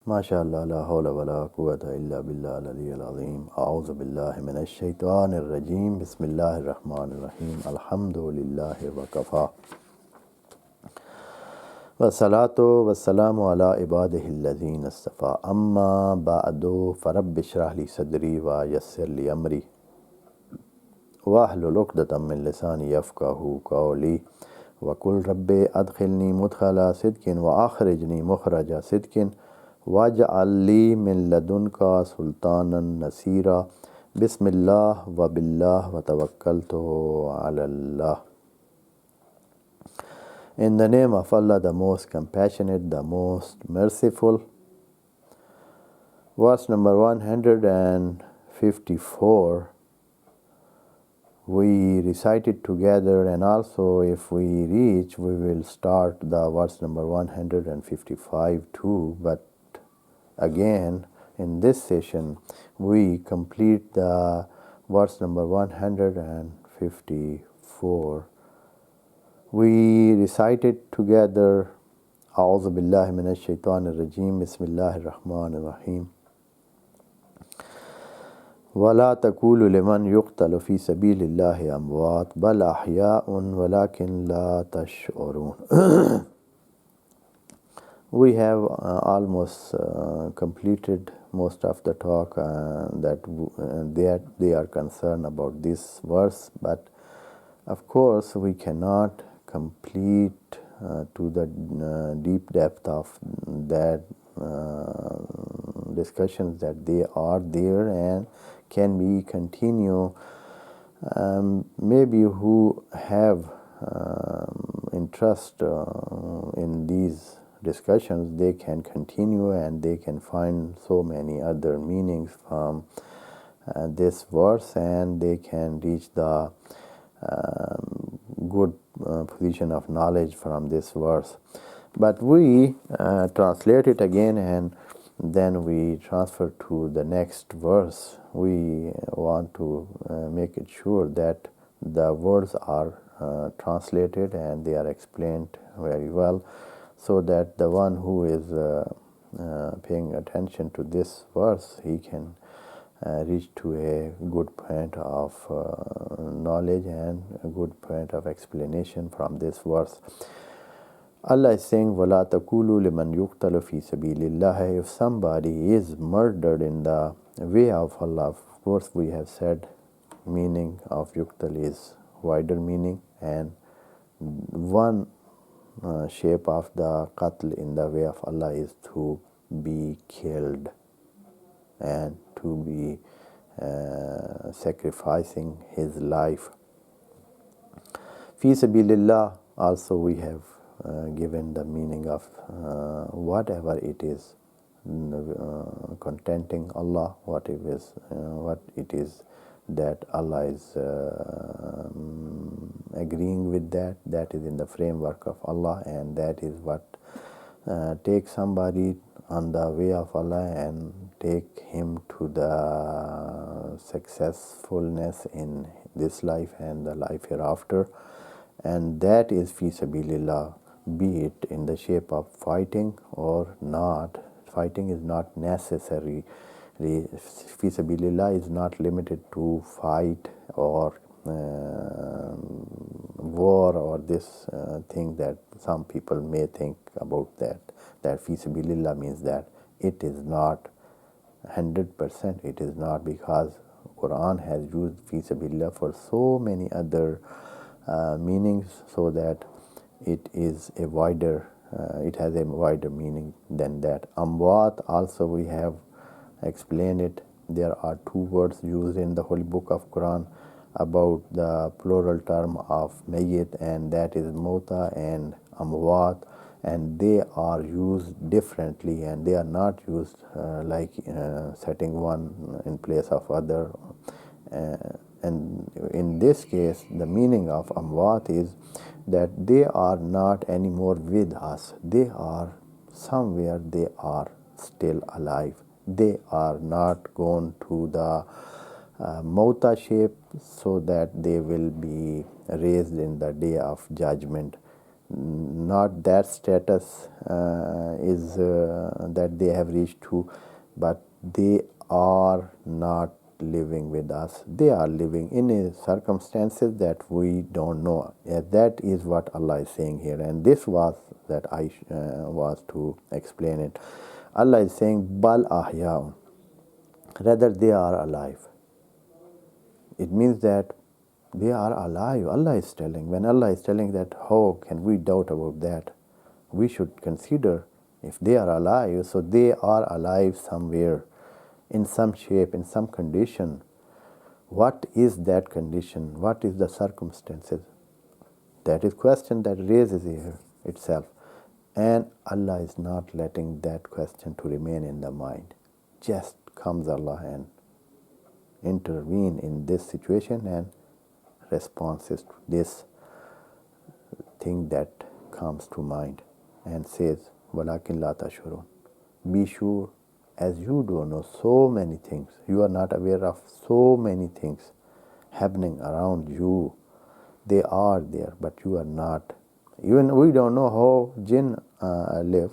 MashaAllah, la hawla wa la quwwata illa billah al-aliyyil azim. A'udhu billahi minash shaitanir rajim. Bismillahir rahmanir rahim. Alhamdulillahi wa kafa. Wa salatu wa salamu ala ibadihi alladhina istafa. Amma ba'du, farabbi shrah li sadri wa yassir li amri. Wahlul uqdatam min lisani yafqahu qawli. Wa qul rabbi adkhilni mudkhala sidkin wa akhrijni mukhraja sidkin. Waj'al li min ladunka sultanan nasira. Bismillah wa billah wa tawakkaltu ala Allah. In the name of Allah, the most compassionate, the most merciful. Verse number 154. We recite it together, and also if we reach, we will start the verse number 155 too. But again, in this session, we complete the verse number 154. We recite it together. A'udhu billahi minash shaitanir rajim. Bismillahir rahmanir rahim. وَلَا تَقُولُوا لِمَنْ يُقْتَلُ فِي سَبِيلِ اللَّهِ أَمْوَاتٌ بَلْ أَحْيَاءٌ وَلَكِنْ لَا تَشْعُرُونَ. We have almost completed most of the talk that they are concerned about this verse, but of course we cannot complete to the deep depth of that discussions that they are there, and can we continue. Maybe who have interest in these discussions, they can continue and they can find so many other meanings from this verse, and they can reach the good position of knowledge from this verse. But we translate it again, and then we transfer to the next verse. We want to make it sure that the words are translated and they are explained very well, so that the one who is paying attention to this verse, he can reach to a good point of knowledge and a good point of explanation from this verse. Allah is saying, وَلَا تَقُولُوا لِمَنْ يُقْتَلُ فِي سَبِيلِ اللَّهِ. If somebody is murdered in the way of Allah, of course we have said meaning of yuqtal is wider meaning, and one shape of the qatl in the way of Allah is to be killed and to be sacrificing his life. Fi sabilillah also we have given the meaning of whatever it is, contenting Allah, what it is that Allah is agreeing with, that is in the framework of Allah, and that is what takes somebody on the way of Allah and take him to the successfulness in this life and the life hereafter. And that is fi sabilillah, be it in the shape of fighting or not. Fighting is not necessary. Fi sabilillah is not limited to fight or war or this thing that some people may think about, that fi sabilillah means that. It is not 100%. It is not, because Quran has used fi sabilillah for so many other meanings, so that it is a wider it has a wider meaning than that. Amwat also we have explained it. There are two words used in the Holy Book of Quran about the plural term of mayyit, and that is mota and amwat, and they are used differently, and they are not used like setting one in place of other. And in this case, the meaning of amwat is that they are not anymore with us. They are somewhere, they are still alive. They are not gone to the mauta shape, so that they will be raised in the day of judgment. not that status is that they have reached to, but they are not living with us. They are living in circumstances that we don't know. That is what Allah is saying here, and this was that I was to explain it. Allah is saying, Bal ahya, rather they are alive. It means that they are alive. Allah is telling. When Allah is telling that, how can we doubt about that? We should consider if they are alive, so they are alive somewhere, in some shape, in some condition. What is that condition? What is the circumstances? That is question that raises here itself. And Allah is not letting that question to remain in the mind. Just comes Allah and intervene in this situation and responses to this thing that comes to mind and says, وَلَكِنْ لَا تَشْعُرُونَ. Be sure, as you don't know so many things, you are not aware of so many things happening around you. They are there, but you are not. Even we don't know how jinn live.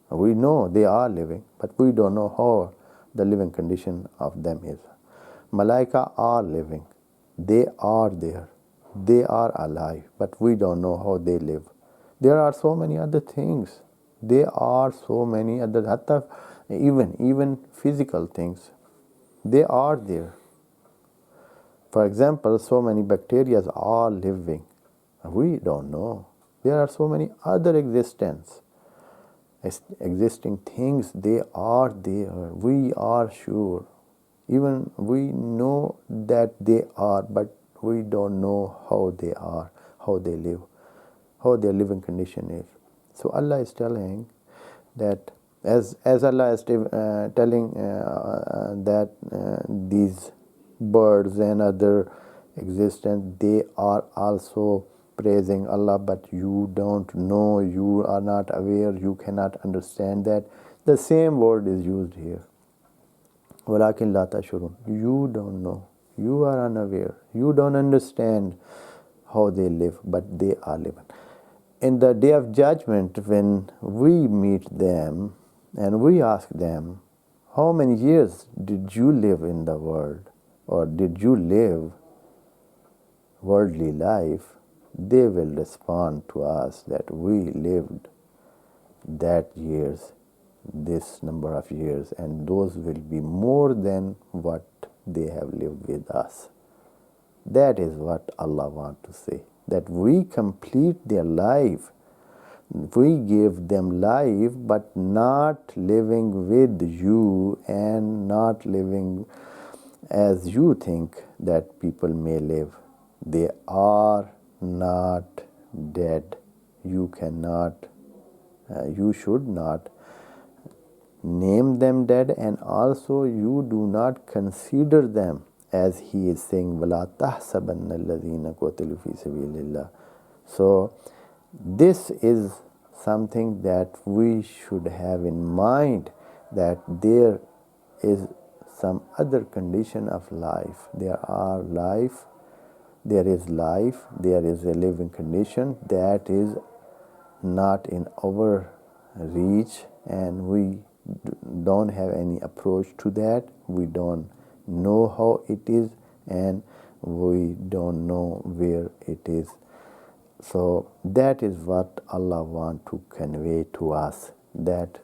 We know they are living, but we don't know how the living condition of them is. Malaika are living. They are there. They are alive, but we don't know how they live. There are so many other things. There are so many other, hatta even physical things. They are there. For example, so many bacteria are living. We don't know. There are so many other existing things. They are there. We are sure. Even we know that they are, but we don't know how they are, how they live, how their living condition is. So Allah is telling that, as Allah is telling that these birds and other existence, they are also praising Allah, but you don't know, you are not aware, you cannot understand that. The same word is used here. وَلَكِنْ لَا تَشْعُرُونَ. You don't know. You are unaware. You don't understand how they live, but they are living. In the day of judgment, when we meet them and we ask them, how many years did you live in the world, or did you live worldly life, they will respond to us that we lived that years, this number of years, and those will be more than what they have lived with us. That is what Allah wants to say, that we complete their life. We give them life, but not living with you and not living as you think that people may live. They are not dead. You cannot, you should not name them dead, and also you do not consider them, as he is saying, وَلَا تَحْسَبَنَّ الَّذِينَ قُتِلُوا فِي سَبِيلِ اللَّهِ. So this is something that we should have in mind, that there is some other condition of life. There is life, there is a living condition that is not in our reach, and we don't have any approach to that. We don't know how it is, and we don't know where it is. So that is what Allah wants to convey to us, that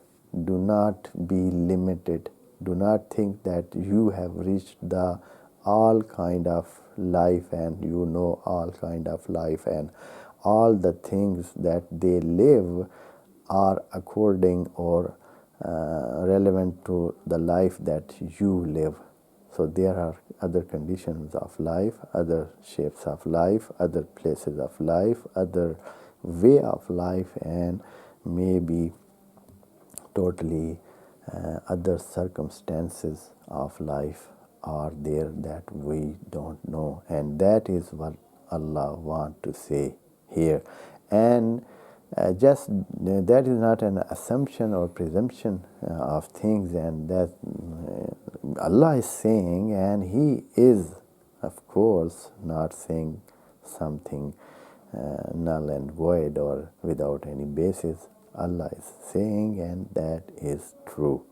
do not be limited. Do not think that you have reached the all kind of life and you know all kind of life, and all the things that they live are according or relevant to the life that you live. So there are other conditions of life, other shapes of life, other places of life, other way of life, and maybe totally other circumstances of life are there that we don't know. And that is what Allah wants to say here. And just that is not an assumption or presumption of things, and that Allah is saying, and He is, of course, not saying something null and void or without any basis. Allah is saying, and that is true,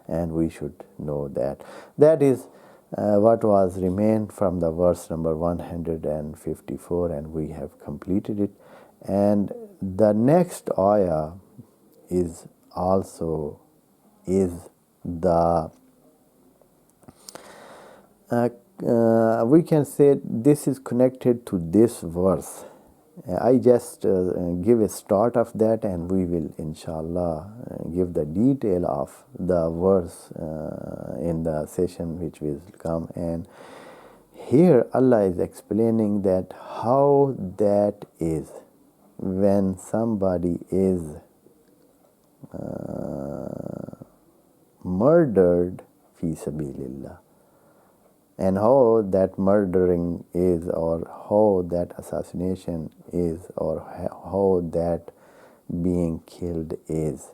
and we should know that. That is what was remained from the verse number 154, and we have completed it. And the next ayah is also the we can say this is connected to this verse. I just give a start of that, and we will inshallah give the detail of the verse in the session which will come. And here Allah is explaining that how that is when somebody is murdered fi sabilillah, and how that murdering is, or how that assassination is, or how that being killed is.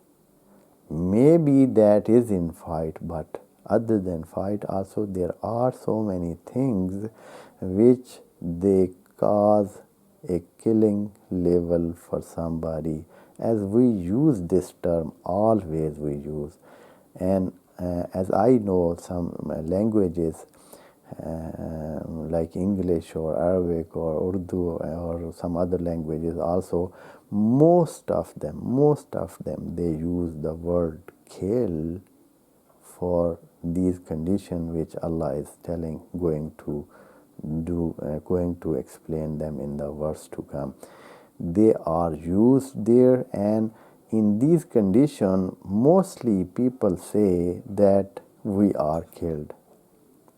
Maybe that is in fight, but other than fight also there are so many things which they cause a killing level for somebody, as we use this term, always we use. And as I know some languages like English or Arabic or Urdu or some other languages also, most of them they use the word kill for these conditions which Allah is telling, going to explain them in the verse to come. They are used there, and in these conditions mostly people say that we are killed.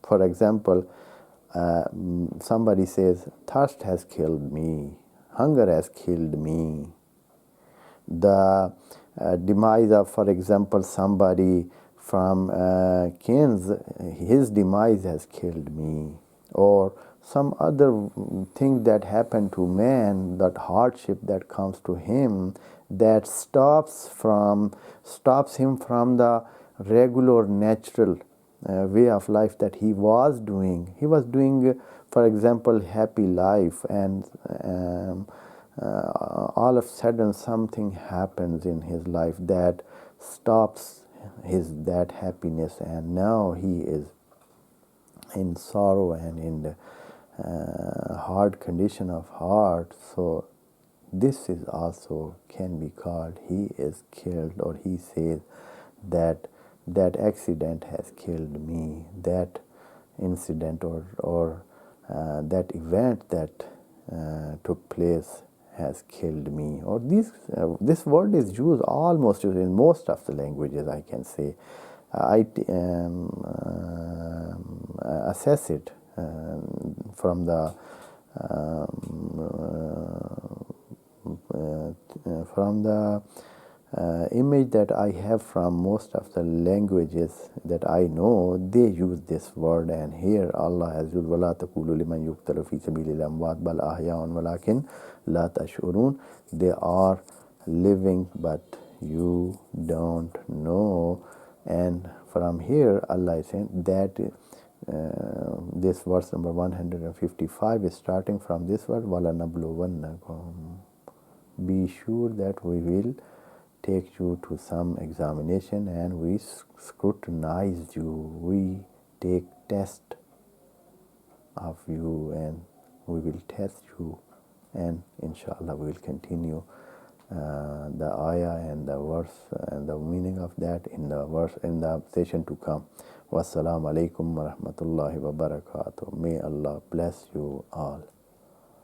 For example, somebody says, thirst has killed me, hunger has killed me. The demise of, for example, somebody from Keynes, his demise has killed me. Or some other thing that happened to man, that hardship that comes to him, that stops him from the regular, natural way of life that he was doing. He was doing, for example, happy life, and all of a sudden something happens in his life that stops that happiness, and now he is in sorrow and in the hard condition of heart. So this is also can be called he is killed, or he says that accident has killed me, that incident or that event that took place has killed me. Or this word is used almost in most of the languages, I can say. I assess it from the image that I have from most of the languages that I know. They use this word, and here Allah has used وَلَا تَقُولُوا لِمَنْ يُقْتَلُ فِي سَبِيلِ الْأَمْوَاتِ بَلْ أَحْيَاءٌ وَلَكِنْ لَا تَشْعُرُونَ. They are living, but you don't know. And from here Allah is saying that this verse number 155 is starting from this word وَلَنَبْلُوَنَّكُمْ. Be sure that we will take you to some examination, and we scrutinize you, we take test of you, and we will test you. And inshallah we will continue the ayah and the verse and the meaning of that in the session to come. Wassalamu alaikum wa rahmatullahi wa barakatuh. May Allah bless you all.